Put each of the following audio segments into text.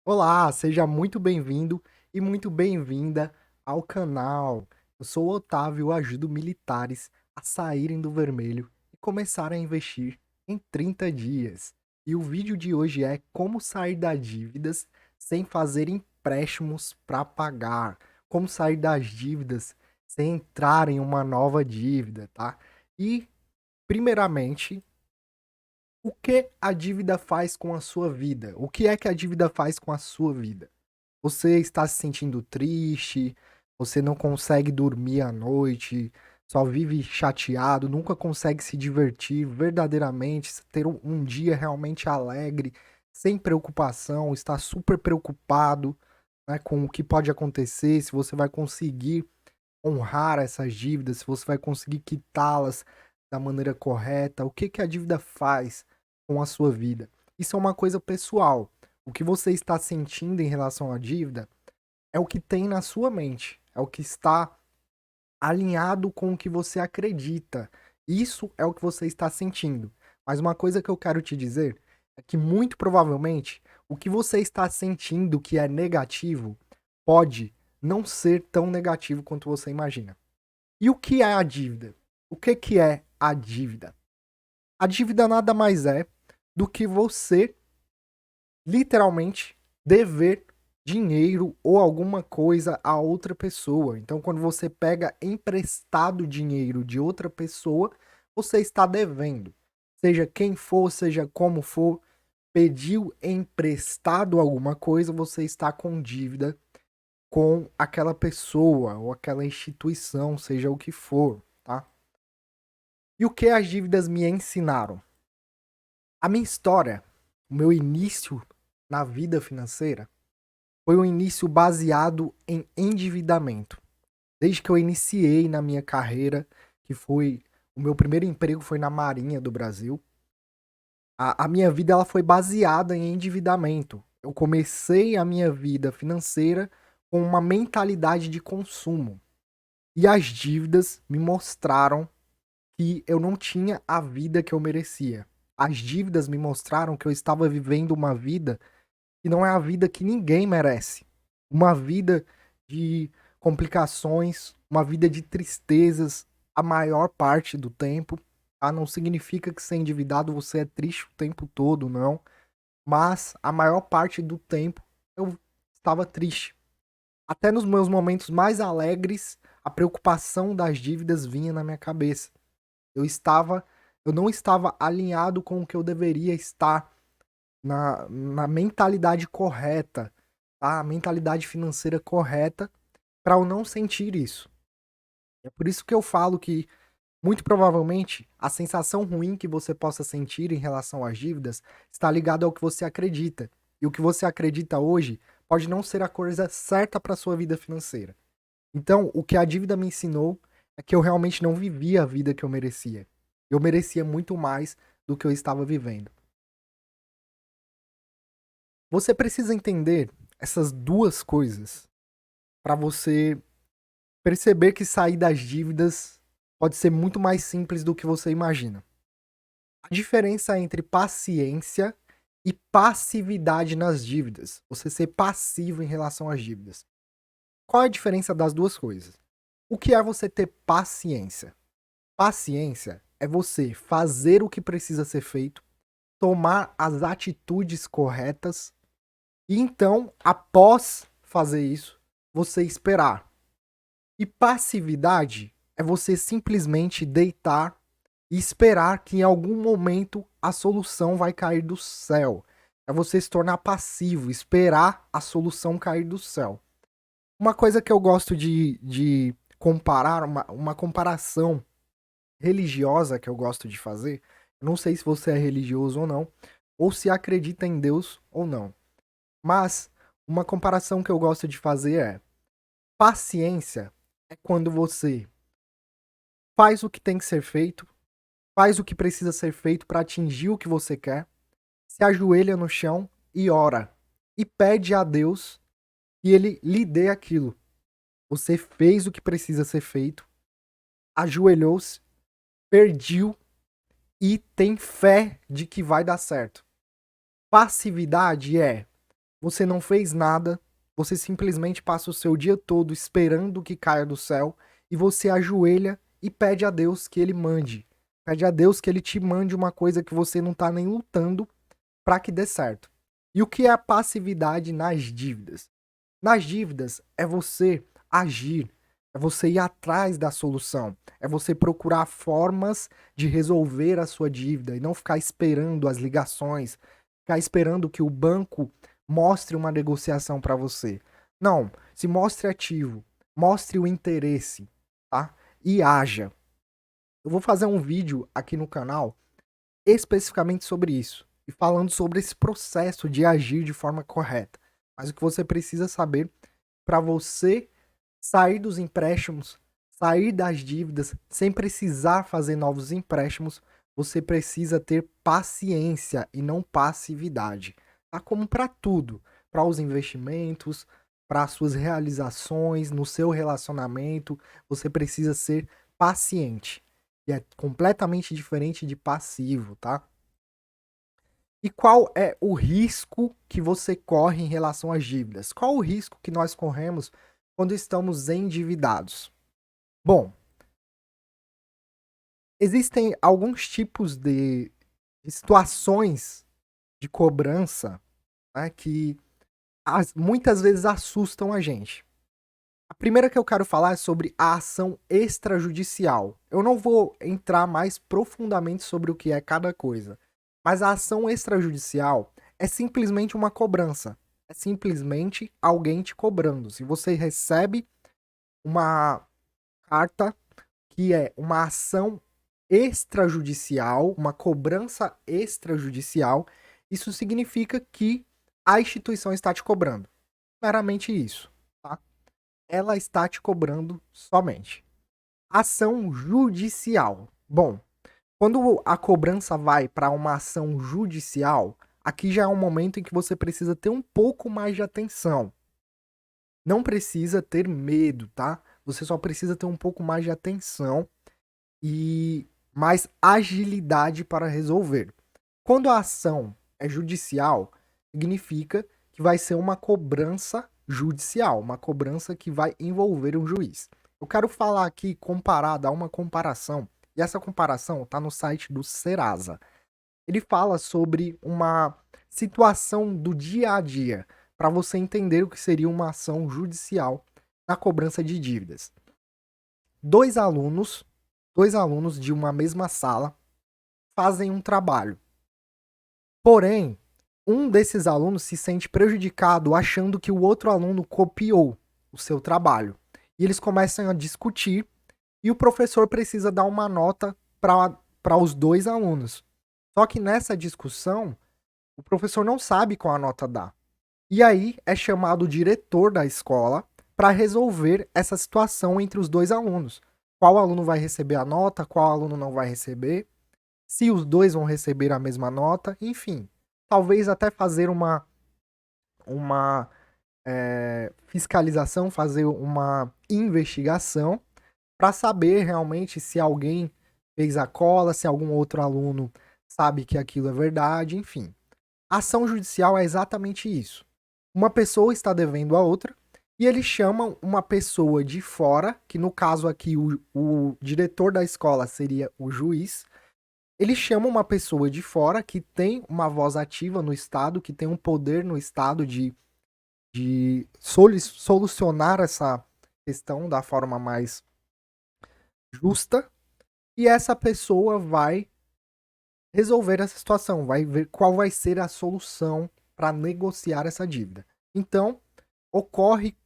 Olá, seja muito bem-vindo e muito bem-vinda ao canal. Eu sou o Otávio e ajudo militares a saírem do vermelho e começarem a investir em 30 dias. E o vídeo de hoje é como sair das dívidas sem fazer empréstimos para pagar. Como sair das dívidas sem entrar em uma nova dívida, tá? E, primeiramente, o que a dívida faz com a sua vida? O que é que a dívida faz com a sua vida? Você está se sentindo triste, você não consegue dormir à noite, só vive chateado, nunca consegue se divertir verdadeiramente, ter um dia realmente alegre, sem preocupação, está super preocupado, né, com o que pode acontecer, se você vai conseguir honrar essas dívidas, se você vai conseguir quitá-las da maneira correta, o que que a dívida faz com a sua vida. Isso é uma coisa pessoal. O que você está sentindo em relação à dívida é o que tem na sua mente, é o que está alinhado com o que você acredita. Isso é o que você está sentindo. Mas uma coisa que eu quero te dizer é que muito provavelmente o que você está sentindo que é negativo pode não ser tão negativo quanto você imagina. E o que é a dívida? O que que é a dívida? A dívida nada mais é do que você literalmente dever dinheiro ou alguma coisa a outra pessoa. Então, quando você pega emprestado dinheiro de outra pessoa, você está devendo. Seja quem for, seja como for, pediu emprestado alguma coisa, você está com dívida com aquela pessoa ou aquela instituição, seja o que for, tá? E o que as dívidas me ensinaram? A minha história, o meu início na vida financeira, foi um início baseado em endividamento. Desde que eu iniciei na minha carreira, que foi o meu primeiro emprego foi na Marinha do Brasil, a minha vida ela foi baseada em endividamento. Eu comecei a minha vida financeira com uma mentalidade de consumo. E as dívidas me mostraram que eu não tinha a vida que eu merecia. As dívidas me mostraram que eu estava vivendo uma vida que não é a vida que ninguém merece. Uma vida de complicações, uma vida de tristezas a maior parte do tempo. Tá? Não significa que ser endividado você é triste o tempo todo, não. Mas a maior parte do tempo eu estava triste. Até nos meus momentos mais alegres, a preocupação das dívidas vinha na minha cabeça. Eu estava, eu não estava alinhado com o que eu deveria estar na mentalidade correta, tá? A mentalidade financeira correta para eu não sentir isso. É por isso que eu falo que muito provavelmente a sensação ruim que você possa sentir em relação às dívidas está ligado ao que você acredita. E o que você acredita hoje pode não ser a coisa certa para sua vida financeira. Então, o que a dívida me ensinou é que eu realmente não vivia a vida que eu merecia. Eu merecia muito mais do que eu estava vivendo. Você precisa entender essas duas coisas para você perceber que sair das dívidas pode ser muito mais simples do que você imagina. A diferença entre paciência e passividade nas dívidas, você ser passivo em relação às dívidas. Qual é a diferença das duas coisas? O que é você ter paciência? Paciência é você fazer o que precisa ser feito, tomar as atitudes corretas e então, após fazer isso, você esperar. E passividade é você simplesmente deitar e esperar que em algum momento a solução vai cair do céu. É você se tornar passivo, esperar a solução cair do céu. Uma coisa que eu gosto de comparar, uma comparação religiosa que eu gosto de fazer, eu não sei se você é religioso ou não, ou se acredita em Deus ou não, mas uma comparação que eu gosto de fazer é: paciência é quando você faz o que tem que ser feito, faz o que precisa ser feito para atingir o que você quer, se ajoelha no chão e ora. E pede a Deus que ele lhe dê aquilo. Você fez o que precisa ser feito, ajoelhou-se, pediu e tem fé de que vai dar certo. Passividade é você não fez nada, você simplesmente passa o seu dia todo esperando que caia do céu e você ajoelha e pede a Deus que ele mande. Pede a Deus que ele te mande uma coisa que você não tá nem lutando para que dê certo. E o que é a passividade nas dívidas? Nas dívidas é você agir, é você ir atrás da solução, é você procurar formas de resolver a sua dívida e não ficar esperando as ligações, ficar esperando que o banco mostre uma negociação para você. Não, se mostre ativo, mostre o interesse, tá? E haja. Eu vou fazer um vídeo aqui no canal especificamente sobre isso e falando sobre esse processo de agir de forma correta. Mas o que você precisa saber para você sair dos empréstimos, sair das dívidas, sem precisar fazer novos empréstimos, você precisa ter paciência e não passividade. Tá? Como para tudo, para os investimentos, para as suas realizações, no seu relacionamento, você precisa ser paciente. E é completamente diferente de passivo, tá? E qual é o risco que você corre em relação às dívidas? Qual o risco que nós corremos quando estamos endividados? Bom, existem alguns tipos de situações de cobrança, né, que muitas vezes assustam a gente. A primeira que eu quero falar é sobre a ação extrajudicial. Eu não vou entrar mais profundamente sobre o que é cada coisa, mas a ação extrajudicial é simplesmente uma cobrança. É simplesmente alguém te cobrando. Se você recebe uma carta que é uma ação extrajudicial, uma cobrança extrajudicial, isso significa que a instituição está te cobrando. Meramente isso, tá? Ela está te cobrando somente. Ação judicial. Bom, quando a cobrança vai para uma ação judicial, aqui já é um momento em que você precisa ter um pouco mais de atenção. Não precisa ter medo, tá? Você só precisa ter um pouco mais de atenção e mais agilidade para resolver. Quando a ação é judicial, significa que vai ser uma cobrança judicial, uma cobrança que vai envolver um juiz. Eu quero falar aqui, dar uma comparação, e essa comparação está no site do Serasa. Ele fala sobre uma situação do dia a dia, para você entender o que seria uma ação judicial na cobrança de dívidas. Dois alunos de uma mesma sala fazem um trabalho. Porém, um desses alunos se sente prejudicado achando que o outro aluno copiou o seu trabalho. E eles começam a discutir e o professor precisa dar uma nota para os dois alunos. Só que nessa discussão, o professor não sabe qual a nota dá. E aí é chamado o diretor da escola para resolver essa situação entre os dois alunos. Qual aluno vai receber a nota, qual aluno não vai receber, se os dois vão receber a mesma nota, enfim. Talvez até fazer uma fiscalização, fazer uma investigação para saber realmente se alguém fez a cola, se algum outro aluno sabe que aquilo é verdade, enfim. A ação judicial é exatamente isso. Uma pessoa está devendo a outra e eles chamam uma pessoa de fora, que no caso aqui o diretor da escola seria o juiz. Eles chamam uma pessoa de fora que tem uma voz ativa no Estado, que tem um poder no Estado de solucionar essa questão da forma mais justa, e essa pessoa vai resolver essa situação, vai ver qual vai ser a solução para negociar essa dívida. Então, ocorre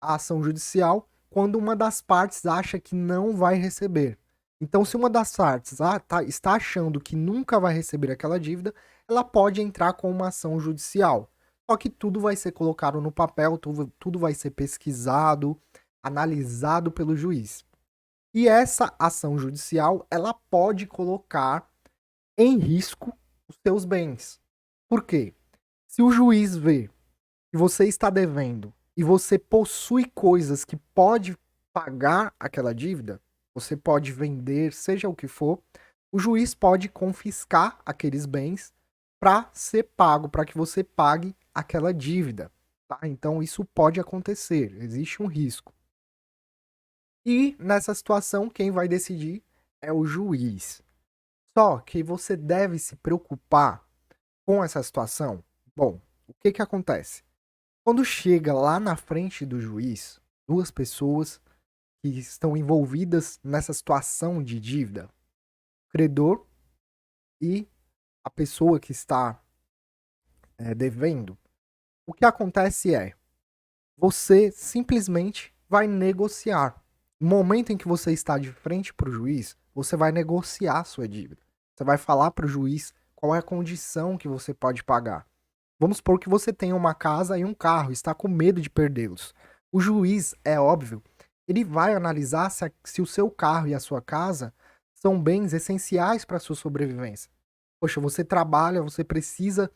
a ação judicial quando uma das partes acha que não vai receber. Então, se uma das partes está achando que nunca vai receber aquela dívida, ela pode entrar com uma ação judicial. Só que tudo vai ser colocado no papel, tudo vai ser pesquisado, analisado pelo juiz. E essa ação judicial, ela pode colocar em risco os seus bens. Por quê? Se o juiz vê que você está devendo e você possui coisas que pode pagar aquela dívida, você pode vender, seja o que for, o juiz pode confiscar aqueles bens para ser pago, para que você pague aquela dívida, tá? Então isso pode acontecer, existe um risco. E nessa situação, quem vai decidir é o juiz. Só que você deve se preocupar com essa situação. Bom, o que que acontece? Quando chega lá na frente do juiz, duas pessoas que estão envolvidas nessa situação de dívida, o credor e a pessoa que está devendo, o que acontece é, você simplesmente vai negociar. No momento em que você está de frente para o juiz, você vai negociar a sua dívida. Você vai falar para o juiz qual é a condição que você pode pagar. Vamos supor que você tem uma casa e um carro, está com medo de perdê-los. O juiz, é óbvio, ele vai analisar se o seu carro e a sua casa são bens essenciais para a sua sobrevivência. Poxa, você trabalha, você precisa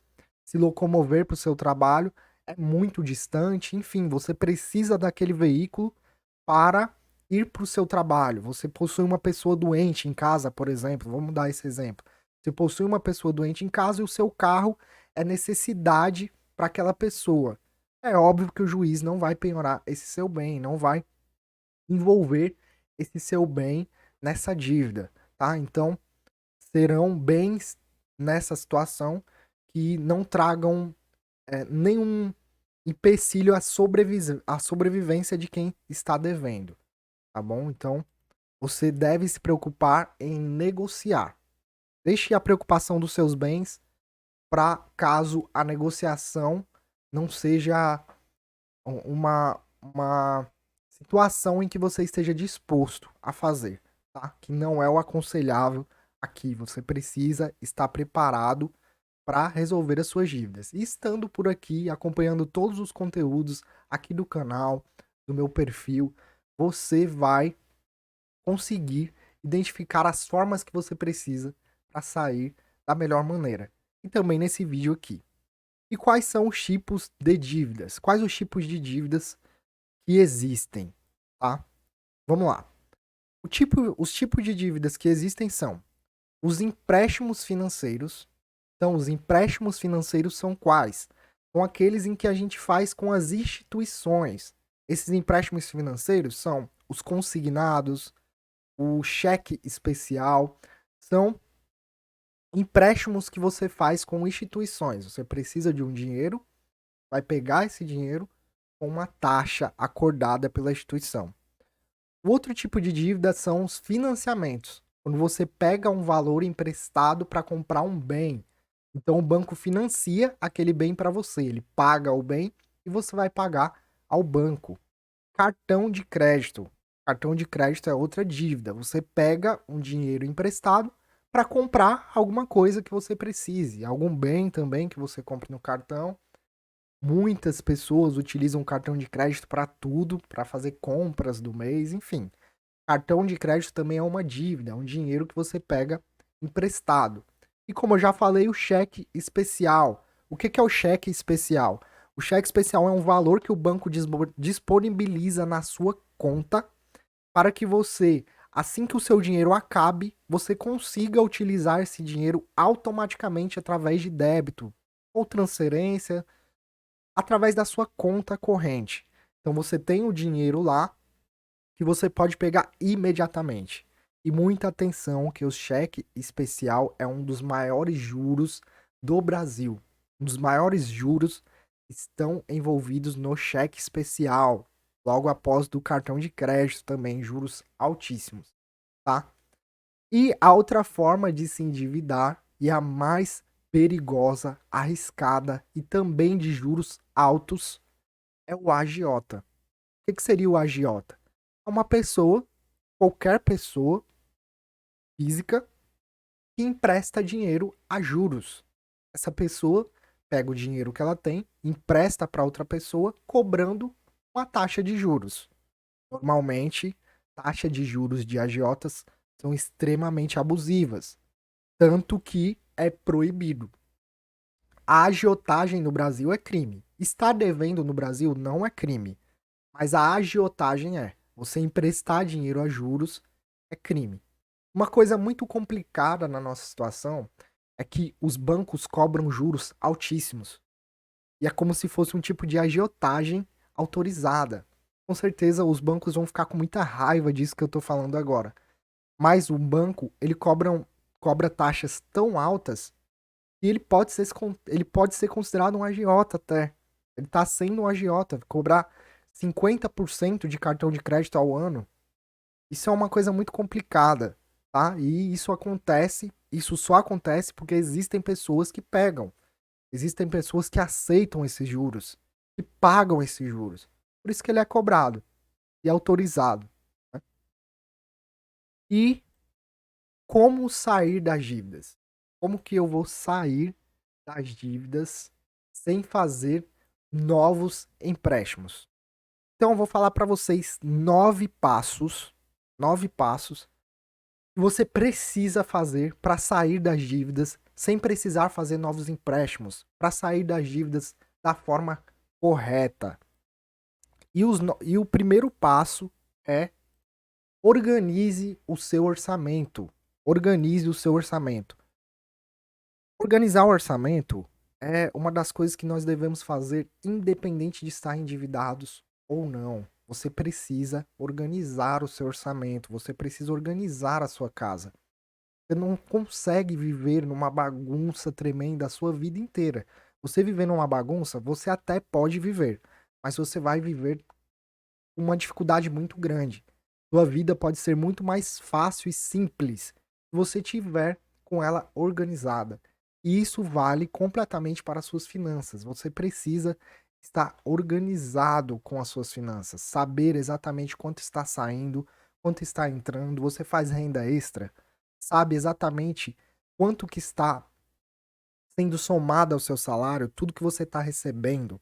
se locomover para o seu trabalho, é muito distante, enfim, você precisa daquele veículo para ir para o seu trabalho. Você possui uma pessoa doente em casa, por exemplo, vamos dar esse exemplo. Você possui uma pessoa doente em casa e o seu carro é necessidade para aquela pessoa. É óbvio que o juiz não vai penhorar esse seu bem, não vai envolver esse seu bem nessa dívida, tá? Então, serão bens nessa situação que não tragam nenhum empecilho à sobrevivência de quem está devendo, tá bom? Então, você deve se preocupar em negociar. Deixe a preocupação dos seus bens para caso a negociação não seja uma situação em que você esteja disposto a fazer, tá? Que não é o aconselhável aqui. Você precisa estar preparado para resolver as suas dívidas. E estando por aqui, acompanhando todos os conteúdos aqui do canal, do meu perfil, você vai conseguir identificar as formas que você precisa para sair da melhor maneira. E também nesse vídeo aqui. E quais são os tipos de dívidas? Quais os tipos de dívidas que existem, tá? Vamos lá. Os tipos de dívidas que existem são os empréstimos financeiros. Então, os empréstimos financeiros são quais? São aqueles em que a gente faz com as instituições. Esses empréstimos financeiros são os consignados, o cheque especial, são empréstimos que você faz com instituições. Você precisa de um dinheiro, vai pegar esse dinheiro com uma taxa acordada pela instituição. O outro tipo de dívida são os financiamentos, quando você pega um valor emprestado para comprar um bem. Então o banco financia aquele bem para você, ele paga o bem e você vai pagar ao banco. Cartão de crédito. Cartão de crédito é outra dívida. Você pega um dinheiro emprestado para comprar alguma coisa que você precise, algum bem também que você compre no cartão. Muitas pessoas utilizam o cartão de crédito para tudo, para fazer compras do mês, enfim. Cartão de crédito também é uma dívida, é um dinheiro que você pega emprestado. E como eu já falei, o cheque especial. O que é o cheque especial? O cheque especial é um valor que o banco disponibiliza na sua conta para que você, assim que o seu dinheiro acabe, você consiga utilizar esse dinheiro automaticamente através de débito ou transferência, através da sua conta corrente. Então você tem o dinheiro lá que você pode pegar imediatamente. E muita atenção que o cheque especial é um dos maiores juros do Brasil. Um dos maiores juros estão envolvidos no cheque especial, logo após do cartão de crédito também, juros altíssimos, tá? E a outra forma de se endividar, e a mais perigosa, arriscada e também de juros altos, é o agiota. O que seria o agiota? É uma pessoa, qualquer pessoa física, que empresta dinheiro a juros. Essa pessoa pega o dinheiro que ela tem, empresta para outra pessoa, cobrando uma taxa de juros. Normalmente, taxa de juros de agiotas são extremamente abusivas, tanto que é proibido. A agiotagem no Brasil é crime. Estar devendo no Brasil não é crime, mas a agiotagem é. Você emprestar dinheiro a juros é crime. Uma coisa muito complicada na nossa situação é que os bancos cobram juros altíssimos. E é como se fosse um tipo de agiotagem autorizada. Com certeza os bancos vão ficar com muita raiva disso que eu tô falando agora. Mas o banco, cobra taxas tão altas que ele pode ser considerado um agiota até. Ele tá sendo um agiota. Cobrar 50% de cartão de crédito ao ano, isso é uma coisa muito complicada, tá? E isso só acontece porque existem pessoas que pegam. Existem pessoas que aceitam esses juros, que pagam esses juros. Por isso que ele é cobrado e autorizado, né? E como sair das dívidas? Como que eu vou sair das dívidas sem fazer novos empréstimos? Então eu vou falar para vocês 9 passos que você precisa fazer para sair das dívidas sem precisar fazer novos empréstimos, para sair das dívidas da forma correta. E o primeiro passo é organize o seu orçamento. Organize o seu orçamento. Organizar o orçamento é uma das coisas que nós devemos fazer independente de estar endividados ou não. Você precisa organizar o seu orçamento, você precisa organizar a sua casa. Você não consegue viver numa bagunça tremenda a sua vida inteira. Você viver numa bagunça, você até pode viver, mas você vai viver uma dificuldade muito grande. Sua vida pode ser muito mais fácil e simples se você tiver com ela organizada. E isso vale completamente para as suas finanças. Você precisa estar organizado com as suas finanças, saber exatamente quanto está saindo, quanto está entrando. Você faz renda extra, sabe exatamente quanto que está sendo somado ao seu salário, tudo que você está recebendo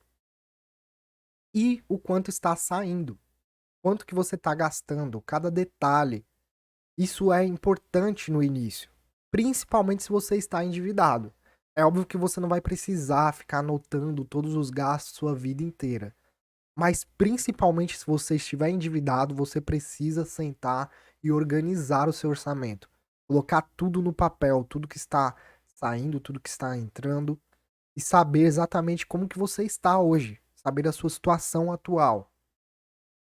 e o quanto está saindo. Quanto que você está gastando, cada detalhe. Isso é importante no início, principalmente se você está endividado. É óbvio que você não vai precisar ficar anotando todos os gastos sua vida inteira. Mas principalmente se você estiver endividado, você precisa sentar e organizar o seu orçamento. Colocar tudo no papel, tudo que está saindo, tudo que está entrando e saber exatamente como que você está hoje, saber a sua situação atual.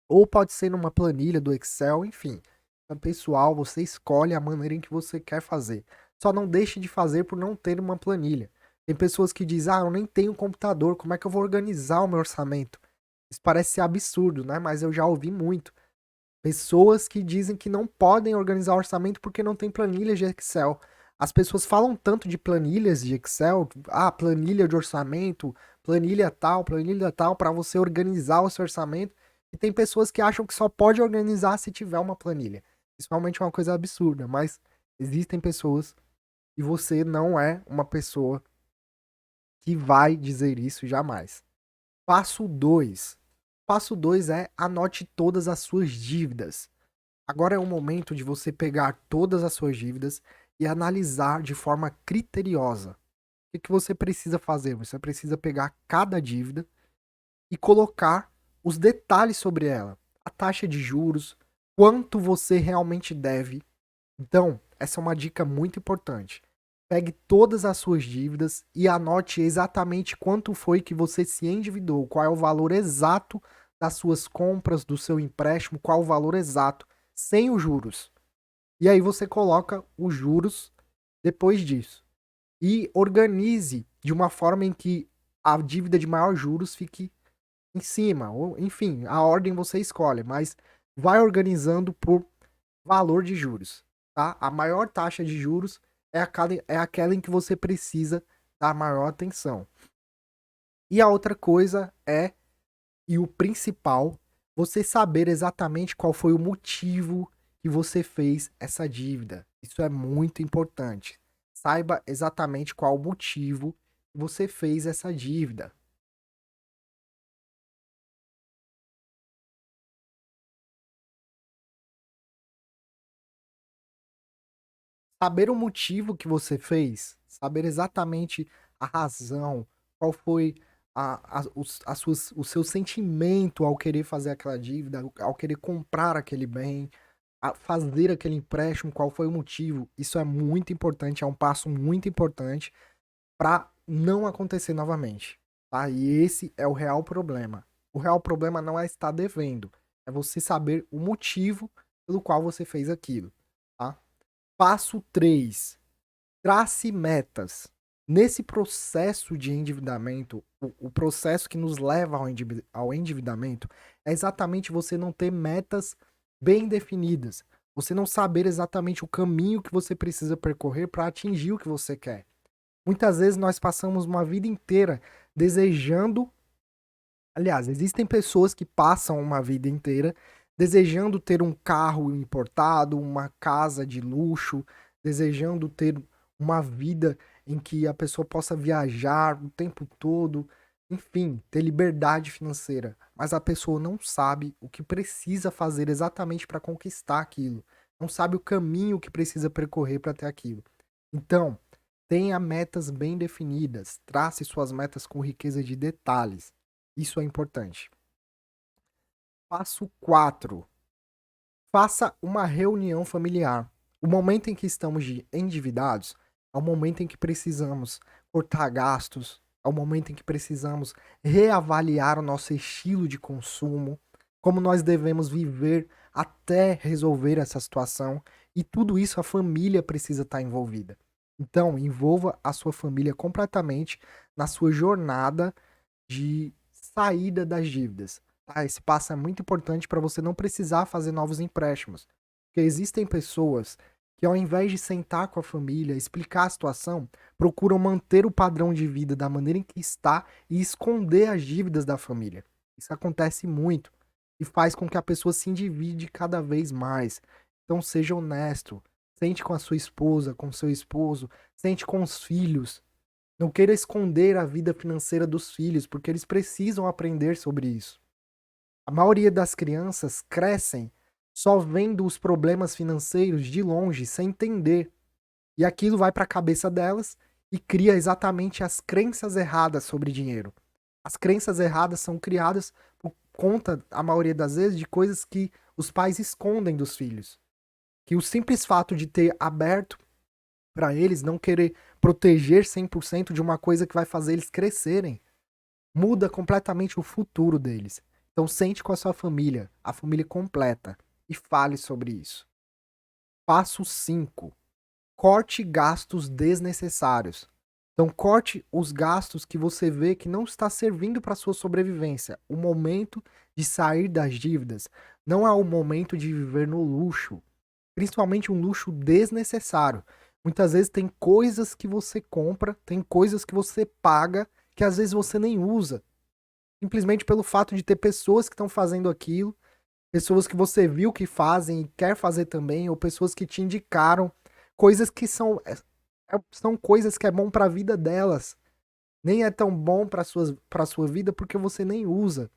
Ou pode ser numa planilha do Excel, enfim. É pessoal, você escolhe a maneira em que você quer fazer. Só não deixe de fazer por não ter uma planilha. Tem pessoas que dizem, eu nem tenho computador, como é que eu vou organizar o meu orçamento? Isso parece ser absurdo, né? Mas eu já ouvi muito. Pessoas que dizem que não podem organizar o orçamento porque não tem planilha de Excel. As pessoas falam tanto de planilhas de Excel, planilha de orçamento, planilha tal, para você organizar o seu orçamento. E tem pessoas que acham que só pode organizar se tiver uma planilha. Isso realmente é uma coisa absurda, mas existem pessoas e você não é uma pessoa que vai dizer isso jamais. Passo 2. Passo 2 é anote todas as suas dívidas. Agora é o momento de você pegar todas as suas dívidas e analisar de forma criteriosa. O que você precisa fazer? Você precisa pegar cada dívida e colocar os detalhes sobre ela. A taxa de juros, quanto você realmente deve. Então, essa é uma dica muito importante. Pegue todas as suas dívidas e anote exatamente quanto foi que você se endividou, qual é o valor exato das suas compras, do seu empréstimo, qual o valor exato, sem os juros. E aí você coloca os juros depois disso. E organize de uma forma em que a dívida de maior juros fique em cima, ou enfim, a ordem você escolhe, mas vai organizando por valor de juros, tá? A maior taxa de juros é aquela em que você precisa dar maior atenção. E a outra coisa e o principal, você saber exatamente qual foi o motivo que você fez essa dívida. Isso é muito importante. Saiba exatamente qual o motivo que você fez essa dívida. Saber o motivo que você fez, saber exatamente a razão, qual foi o seu sentimento ao querer fazer aquela dívida, ao querer comprar aquele bem, a fazer aquele empréstimo, qual foi o motivo. Isso é muito importante, é um passo muito importante para não acontecer novamente. tá? E esse é o real problema. O real problema não é estar devendo, é você saber o motivo pelo qual você fez aquilo, tá? Passo 3: trace metas. Nesse processo de endividamento, o processo que nos leva ao endividamento é exatamente você não ter metas bem definidas. Você não saber exatamente o caminho que você precisa percorrer para atingir o que você quer. Muitas vezes nós passamos uma vida inteira desejando. Aliás, existem pessoas que passam uma vida inteira desejando ter um carro importado, uma casa de luxo, desejando ter uma vida em que a pessoa possa viajar o tempo todo, enfim, ter liberdade financeira. Mas a pessoa não sabe o que precisa fazer exatamente para conquistar aquilo. Não sabe o caminho que precisa percorrer para ter aquilo. Então, tenha metas bem definidas, trace suas metas com riqueza de detalhes. Isso é importante. Passo 4: faça uma reunião familiar. O momento em que estamos endividados é o momento em que precisamos cortar gastos, é o momento em que precisamos reavaliar o nosso estilo de consumo, como nós devemos viver até resolver essa situação, e tudo isso a família precisa estar envolvida. Então, envolva a sua família completamente na sua jornada de saída das dívidas. Tá? Esse passo é muito importante para você não precisar fazer novos empréstimos. Porque existem pessoas que, ao invés de sentar com a família, explicar a situação, procuram manter o padrão de vida da maneira em que está e esconder as dívidas da família. Isso acontece muito e faz com que a pessoa se endivide cada vez mais. Então, seja honesto. Sente com a sua esposa, com o seu esposo, sente com os filhos. Não queira esconder a vida financeira dos filhos, porque eles precisam aprender sobre isso. A maioria das crianças crescem só vendo os problemas financeiros de longe, sem entender. E aquilo vai para a cabeça delas e cria exatamente as crenças erradas sobre dinheiro. As crenças erradas são criadas por conta, a maioria das vezes, de coisas que os pais escondem dos filhos. Que o simples fato de ter aberto para eles, não querer proteger 100% de uma coisa que vai fazer eles crescerem, muda completamente o futuro deles. Então sente com a sua família, a família completa, e fale sobre isso. Passo 5: corte gastos desnecessários. Então corte os gastos que você vê que não está servindo para sua sobrevivência. O momento de sair das dívidas não é o momento de viver no luxo, principalmente um luxo desnecessário. Muitas vezes tem coisas que você compra, tem coisas que você paga que às vezes você nem usa. Simplesmente pelo fato de ter pessoas que estão fazendo aquilo, pessoas que você viu que fazem e quer fazer também, ou pessoas que te indicaram coisas que são coisas que é bom para a vida delas. Nem é tão bom para sua vida porque você nem usa.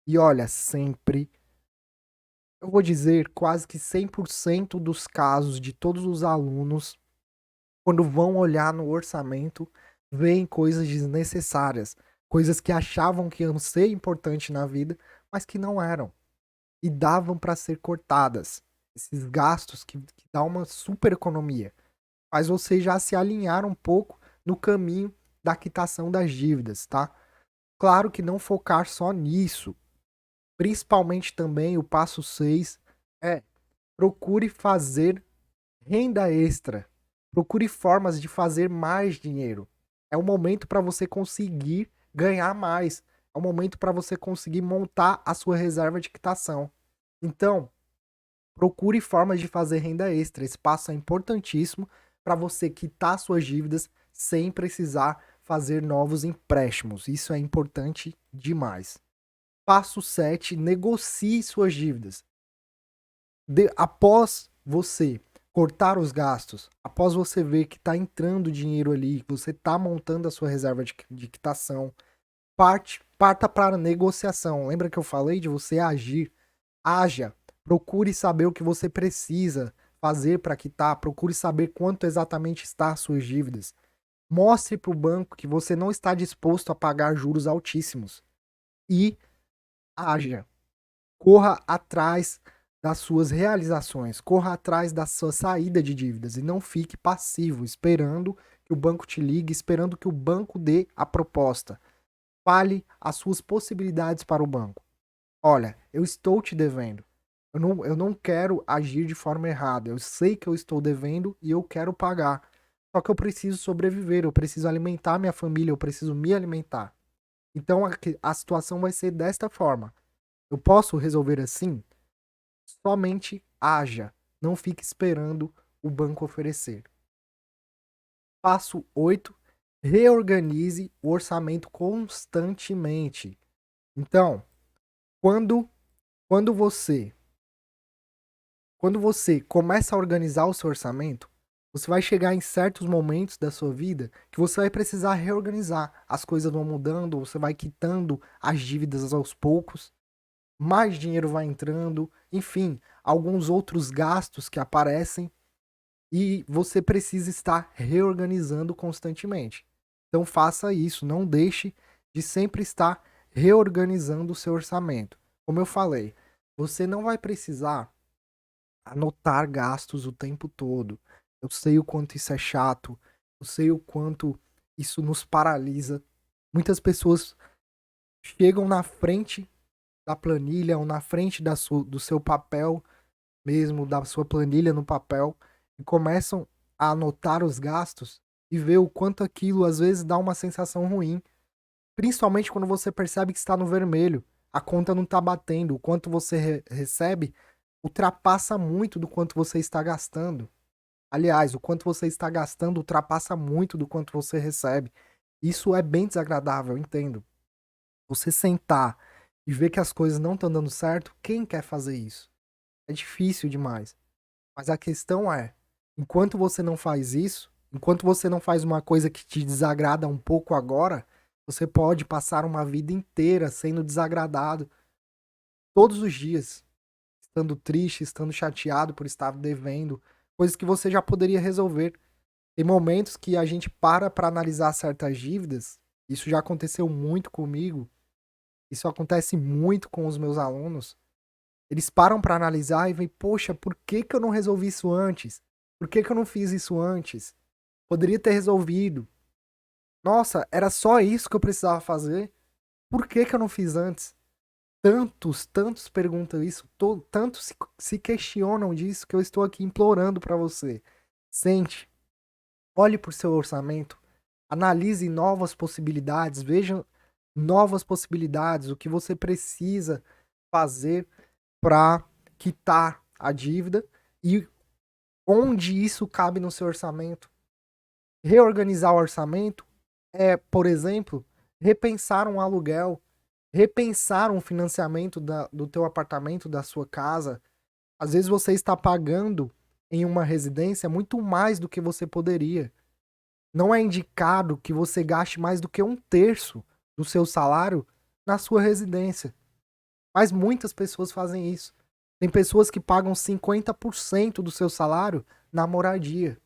E olha, sempre, eu vou dizer quase que 100% dos casos de todos os alunos, quando vão olhar no orçamento, veem coisas desnecessárias, coisas que achavam que iam ser importantes na vida, mas que não eram. E davam para ser cortadas. Esses gastos que dá uma super economia. Faz você já se alinhar um pouco no caminho da quitação das dívidas, tá? Claro que não focar só nisso. Principalmente também o passo 6 é: procure fazer renda extra. Procure formas de fazer mais dinheiro. É o momento para você conseguir ganhar mais. É o momento para você conseguir montar a sua reserva de quitação. Então, procure formas de fazer renda extra. Esse passo é importantíssimo para você quitar suas dívidas sem precisar fazer novos empréstimos. Isso é importante demais. Passo 7: negocie suas dívidas. Após você cortar os gastos, após você ver que está entrando dinheiro ali, que você está montando a sua reserva de quitação, parta para a negociação. Lembra que eu falei de você agir? Haja. Procure saber o que você precisa fazer para quitar. Procure saber quanto exatamente está as suas dívidas. Mostre para o banco que você não está disposto a pagar juros altíssimos. E haja. Corra atrás das suas realizações, corra atrás da sua saída de dívidas e não fique passivo, esperando que o banco te ligue, esperando que o banco dê a proposta. Fale as suas possibilidades para o banco. Olha, eu estou te devendo. Eu não quero agir de forma errada. Eu sei que eu estou devendo e eu quero pagar. Só que eu preciso sobreviver, eu preciso alimentar minha família, eu preciso me alimentar. Então a situação vai ser desta forma. Eu posso resolver assim? Somente haja. Não fique esperando o banco oferecer. Passo 8: reorganize o orçamento constantemente. Então, quando, quando você Quando você começa a organizar o seu orçamento, você vai chegar em certos momentos da sua vida que você vai precisar reorganizar. As coisas vão mudando, você vai quitando as dívidas aos poucos, mais dinheiro vai entrando, enfim, alguns outros gastos que aparecem e você precisa estar reorganizando constantemente. Então faça isso, não deixe de sempre estar reorganizando o seu orçamento. Como eu falei, você não vai precisar anotar gastos o tempo todo. Eu sei o quanto isso é chato, eu sei o quanto isso nos paralisa. Muitas pessoas chegam na frente da planilha ou na frente do seu papel mesmo, da sua planilha no papel, e começam a anotar os gastos e ver o quanto aquilo às vezes dá uma sensação ruim, principalmente quando você percebe que está no vermelho, a conta não está batendo, o quanto você recebe ultrapassa muito do quanto você está gastando. Aliás, o quanto você está gastando ultrapassa muito do quanto você recebe. Isso é bem desagradável, eu entendo. Você sentar e ver que as coisas não estão dando certo, quem quer fazer isso? É difícil demais. Mas a questão é, enquanto você não faz isso, enquanto você não faz uma coisa que te desagrada um pouco agora, você pode passar uma vida inteira sendo desagradado todos os dias, estando triste, estando chateado por estar devendo, coisas que você já poderia resolver. Tem momentos que a gente para analisar certas dívidas, isso já aconteceu muito comigo, isso acontece muito com os meus alunos. Eles param para analisar e veem, poxa, por que que eu não resolvi isso antes? Por que que eu não fiz isso antes? Poderia ter resolvido. Nossa, era só isso que eu precisava fazer? Por que que eu não fiz antes? Tantos perguntam isso, tantos se questionam disso que eu estou aqui implorando para você. Sente, olhe para o seu orçamento, analise novas possibilidades, veja novas possibilidades, o que você precisa fazer para quitar a dívida e onde isso cabe no seu orçamento. Reorganizar o orçamento é, por exemplo, repensar um aluguel, repensar um financiamento do teu apartamento, da sua casa. Às vezes você está pagando em uma residência muito mais do que você poderia. Não é indicado que você gaste mais do que um terço do seu salário na sua residência. Mas muitas pessoas fazem isso. Tem pessoas que pagam 50% do seu salário na moradia.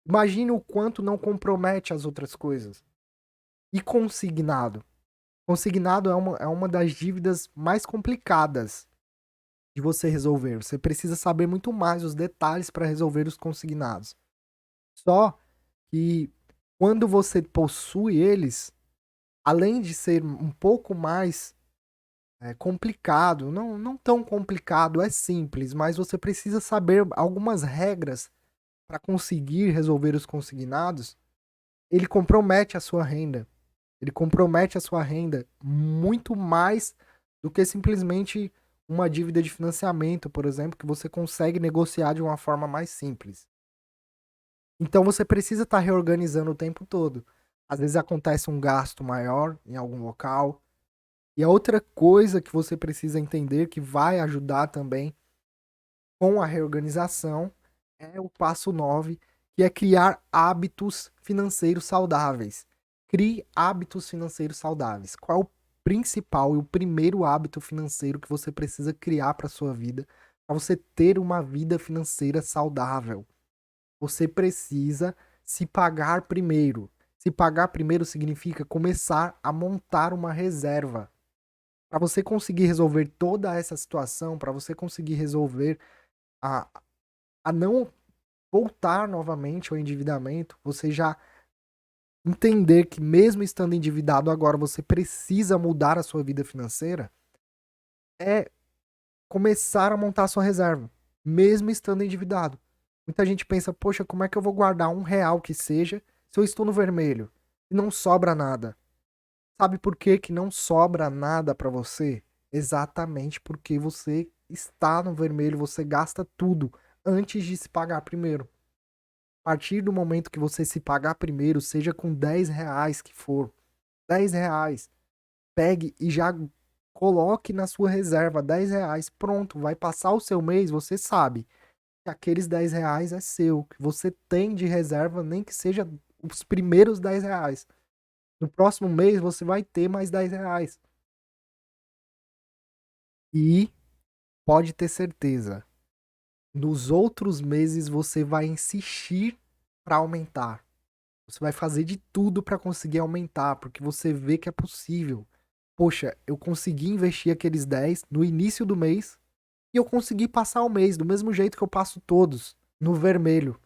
Imagine o quanto não compromete as outras coisas. E consignado? Consignado é uma das dívidas mais complicadas de você resolver. Você precisa saber muito mais os detalhes para resolver os consignados. Só que quando você possui eles, além de ser um pouco mais complicado, não tão complicado, é simples, mas você precisa saber algumas regras para conseguir resolver os consignados. Ele compromete a sua renda. Ele compromete a sua renda muito mais do que simplesmente uma dívida de financiamento, por exemplo, que você consegue negociar de uma forma mais simples. Então você precisa estar reorganizando o tempo todo. Às vezes acontece um gasto maior em algum local. E a outra coisa que você precisa entender que vai ajudar também com a reorganização é o passo 9, que é criar hábitos financeiros saudáveis. Crie hábitos financeiros saudáveis. Qual é o principal e o primeiro hábito financeiro que você precisa criar para sua vida, para você ter uma vida financeira saudável? Você precisa se pagar primeiro. Se pagar primeiro significa começar a montar uma reserva. Para você conseguir resolver toda essa situação, para você conseguir resolver a, a não voltar novamente ao endividamento, você já entender que mesmo estando endividado agora você precisa mudar a sua vida financeira, é começar a montar a sua reserva, mesmo estando endividado. Muita gente pensa, poxa, como é que eu vou guardar R$ 1 que seja se eu estou no vermelho e não sobra nada? Sabe por que que não sobra nada para você? Exatamente porque você está no vermelho, você gasta tudo antes de se pagar primeiro. A partir do momento que você se pagar primeiro, seja com R$ 10 que for, R$ 10, pegue e já coloque na sua reserva R$ 10. Pronto, vai passar o seu mês, você sabe que aqueles R$ 10 é seu, que você tem de reserva, nem que seja os primeiros R$ 10. No próximo mês você vai ter mais R$ 10. E pode ter certeza, nos outros meses você vai insistir para aumentar. Você vai fazer de tudo para conseguir aumentar, porque você vê que é possível. Poxa, eu consegui investir aqueles 10 no início do mês e eu consegui passar o mês do mesmo jeito que eu passo todos, no vermelho.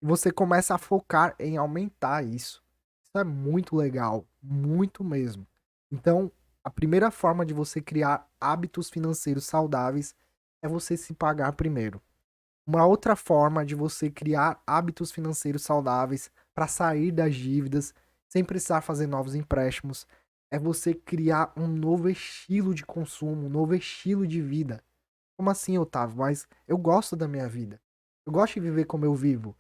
E você começa a focar em aumentar isso. Isso é muito legal, muito mesmo. Então, a primeira forma de você criar hábitos financeiros saudáveis é você se pagar primeiro. Uma outra forma de você criar hábitos financeiros saudáveis para sair das dívidas sem precisar fazer novos empréstimos é você criar um novo estilo de consumo, um novo estilo de vida. Como assim, Otávio? Mas eu gosto da minha vida. Eu gosto de viver como eu vivo.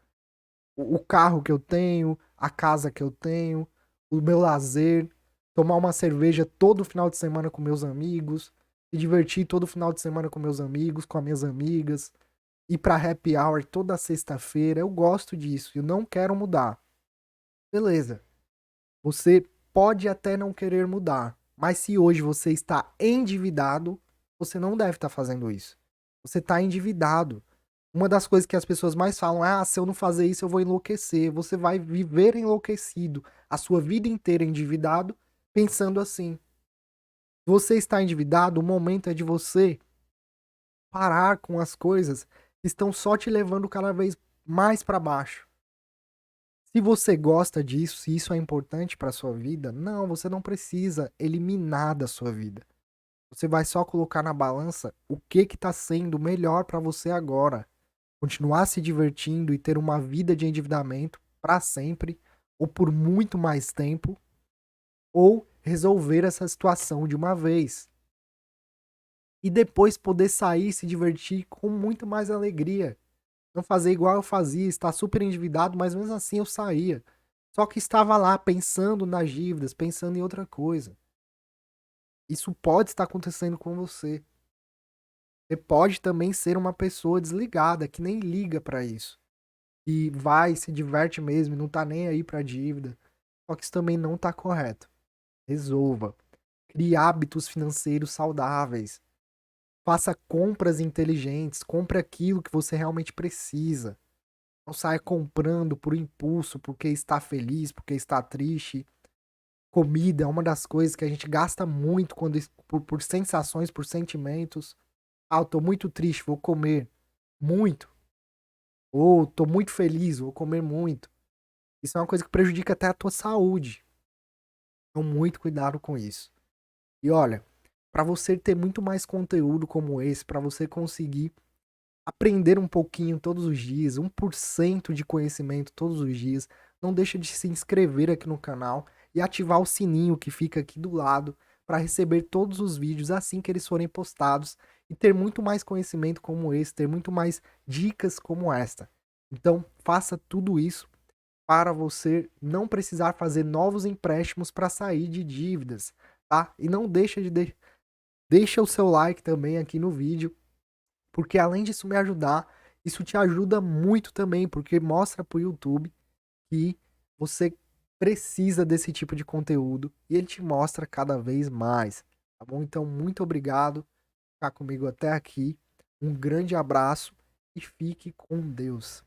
O carro que eu tenho, a casa que eu tenho, o meu lazer, tomar uma cerveja todo final de semana com meus amigos, se divertir todo final de semana com meus amigos, com as minhas amigas, ir pra happy hour toda sexta-feira. Eu gosto disso, eu não quero mudar. Beleza. Você pode até não querer mudar, mas se hoje você está endividado, você não deve estar fazendo isso. Você está endividado. Uma das coisas que as pessoas mais falam é: ah, se eu não fazer isso, eu vou enlouquecer. Você vai viver enlouquecido a sua vida inteira endividado, pensando assim. Se você está endividado, o momento é de você parar com as coisas que estão só te levando cada vez mais para baixo. Se você gosta disso, se isso é importante para sua vida, não, você não precisa eliminar da sua vida. Você vai só colocar na balança o que está sendo melhor para você agora. Continuar se divertindo e ter uma vida de endividamento para sempre ou por muito mais tempo, ou resolver essa situação de uma vez. E depois poder sair e se divertir com muito mais alegria. Não fazer igual eu fazia, estar super endividado, mas mesmo assim eu saía. Só que estava lá pensando nas dívidas, pensando em outra coisa. Isso pode estar acontecendo com você. Você pode também ser uma pessoa desligada, que nem liga para isso. E vai, se diverte mesmo, e não tá nem aí pra dívida. Só que isso também não tá correto. Resolva. Crie hábitos financeiros saudáveis. Faça compras inteligentes. Compre aquilo que você realmente precisa. Não saia comprando por impulso, porque está feliz, porque está triste. Comida é uma das coisas que a gente gasta muito quando por sensações, por sentimentos. Ah, eu tô muito triste, vou comer muito. Ou tô muito feliz, vou comer muito. Isso é uma coisa que prejudica até a tua saúde. Então, muito cuidado com isso. E olha, para você ter muito mais conteúdo como esse, para você conseguir aprender um pouquinho todos os dias, 1% de conhecimento todos os dias, não deixa de se inscrever aqui no canal e ativar o sininho que fica aqui do lado para receber todos os vídeos assim que eles forem postados e ter muito mais conhecimento como esse, ter muito mais dicas como esta. Então, faça tudo isso para você não precisar fazer novos empréstimos para sair de dívidas, tá? E não deixa o seu like também aqui no vídeo, porque além disso me ajudar, isso te ajuda muito também, porque mostra para o YouTube que você precisa desse tipo de conteúdo e ele te mostra cada vez mais, tá bom? Então, muito obrigado por ficar comigo até aqui. Um grande abraço e fique com Deus.